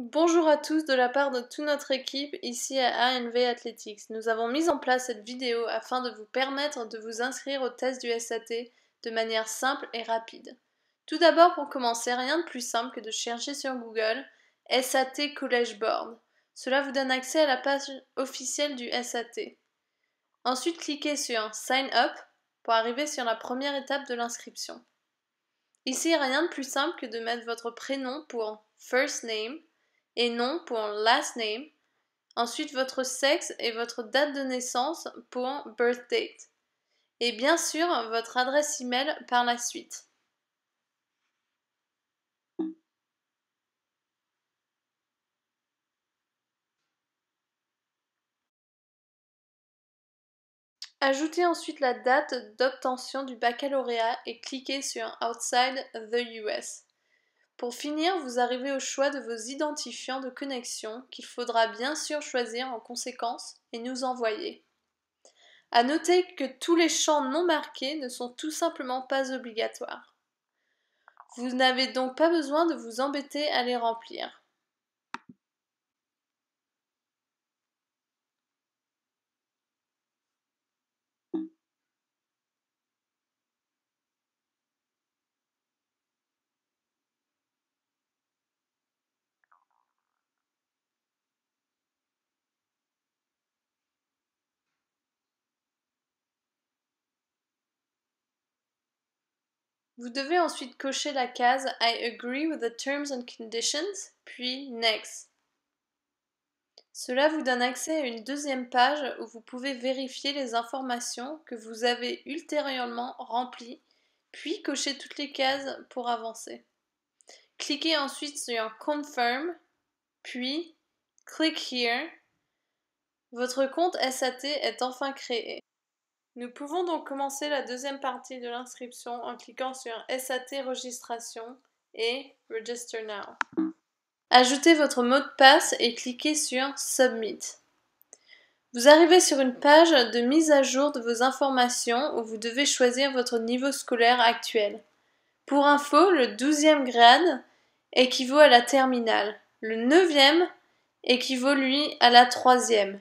Bonjour à tous de la part de toute notre équipe ici à ANV Athletics. Nous avons mis en place cette vidéo afin de vous permettre de vous inscrire au test du SAT de manière simple et rapide. Tout d'abord, pour commencer, rien de plus simple que de chercher sur Google SAT College Board. Cela vous donne accès à la page officielle du SAT. Ensuite, cliquez sur Sign Up pour arriver sur la première étape de l'inscription. Ici, rien de plus simple que de mettre votre prénom pour First Name et nom pour last name, ensuite votre sexe et votre date de naissance pour birth date, et bien sûr votre adresse email par la suite. Ajoutez ensuite la date d'obtention du baccalauréat et cliquez sur Outside the US. Pour finir, vous arrivez au choix de vos identifiants de connexion qu'il faudra bien sûr choisir en conséquence et nous envoyer. À noter que tous les champs non marqués ne sont tout simplement pas obligatoires. Vous n'avez donc pas besoin de vous embêter à les remplir. Vous devez ensuite cocher la case I agree with the terms and conditions, puis Next. Cela vous donne accès à une deuxième page où vous pouvez vérifier les informations que vous avez ultérieurement remplies, puis cocher toutes les cases pour avancer. Cliquez ensuite sur Confirm, puis Click Here. Votre compte SAT est enfin créé. Nous pouvons donc commencer la deuxième partie de l'inscription en cliquant sur SAT Registration et Register Now. Ajoutez votre mot de passe et cliquez sur Submit. Vous arrivez sur une page de mise à jour de vos informations où vous devez choisir votre niveau scolaire actuel. Pour info, le 12e grade équivaut à la terminale. Le 9e équivaut lui à la 3e.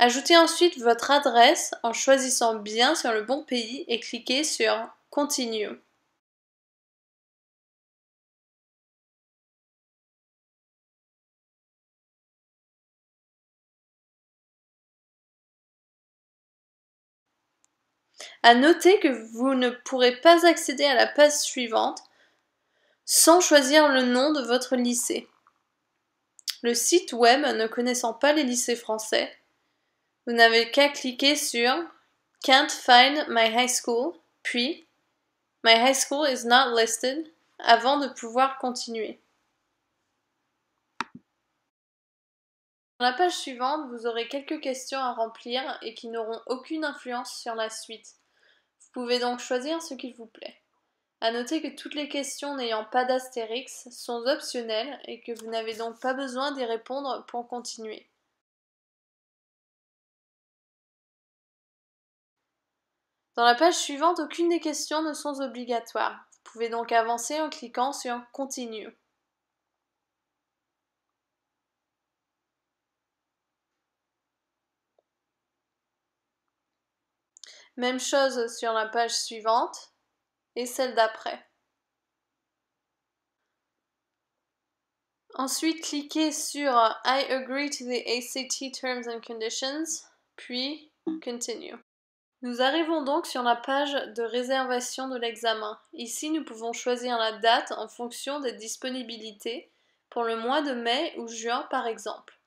Ajoutez ensuite votre adresse en choisissant bien sur le bon pays et cliquez sur Continue. À noter que vous ne pourrez pas accéder à la page suivante sans choisir le nom de votre lycée. Le site web ne connaissant pas les lycées français, vous n'avez qu'à cliquer sur Can't find my high school, puis My high school is not listed avant de pouvoir continuer. Dans la page suivante, vous aurez quelques questions à remplir et qui n'auront aucune influence sur la suite. Vous pouvez donc choisir ce qu'il vous plaît. À noter que toutes les questions n'ayant pas d'astérix sont optionnelles et que vous n'avez donc pas besoin d'y répondre pour continuer. Dans la page suivante, aucune des questions ne sont obligatoires. Vous pouvez donc avancer en cliquant sur Continue. Même chose sur la page suivante et celle d'après. Ensuite, cliquez sur I agree to the ACT Terms and Conditions, puis Continue. Nous arrivons donc sur la page de réservation de l'examen. Ici, nous pouvons choisir la date en fonction des disponibilités pour le mois de mai ou juin par exemple.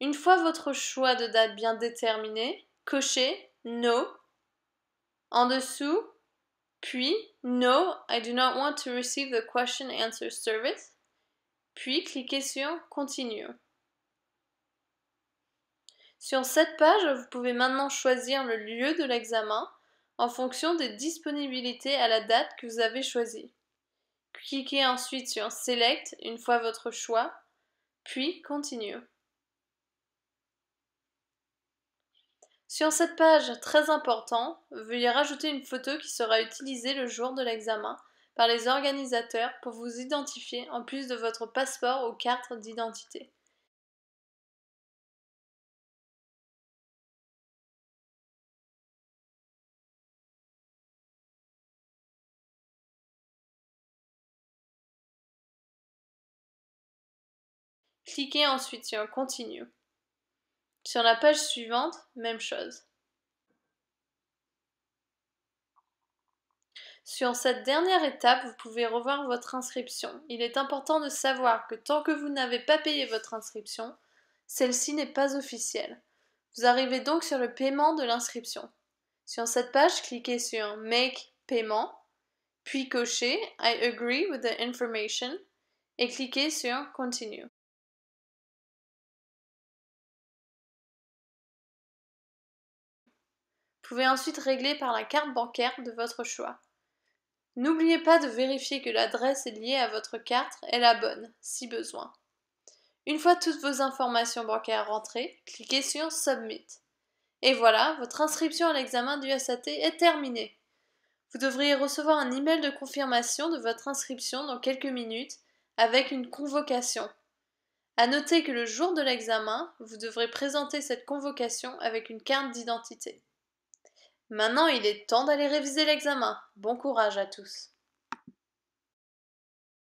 Une fois votre choix de date bien déterminé, cochez No en dessous, puis No, I do not want to receive the question answer service, puis cliquez sur Continue. Sur cette page, vous pouvez maintenant choisir le lieu de l'examen en fonction des disponibilités à la date que vous avez choisie. Cliquez ensuite sur Select une fois votre choix, puis Continue. Sur cette page très important, veuillez rajouter une photo qui sera utilisée le jour de l'examen par les organisateurs pour vous identifier en plus de votre passeport ou carte d'identité. Cliquez ensuite sur Continue. Sur la page suivante, même chose. Sur cette dernière étape, vous pouvez revoir votre inscription. Il est important de savoir que tant que vous n'avez pas payé votre inscription, celle-ci n'est pas officielle. Vous arrivez donc sur le paiement de l'inscription. Sur cette page, cliquez sur Make Paiement, puis cochez I agree with the information et cliquez sur Continue. Vous pouvez ensuite régler par la carte bancaire de votre choix. N'oubliez pas de vérifier que l'adresse liée à votre carte est la bonne, si besoin. Une fois toutes vos informations bancaires rentrées, cliquez sur Submit. Et voilà, votre inscription à l'examen du SAT est terminée. Vous devriez recevoir un email de confirmation de votre inscription dans quelques minutes avec une convocation. À noter que le jour de l'examen, vous devrez présenter cette convocation avec une carte d'identité. Maintenant, il est temps d'aller réviser l'examen. Bon courage à tous.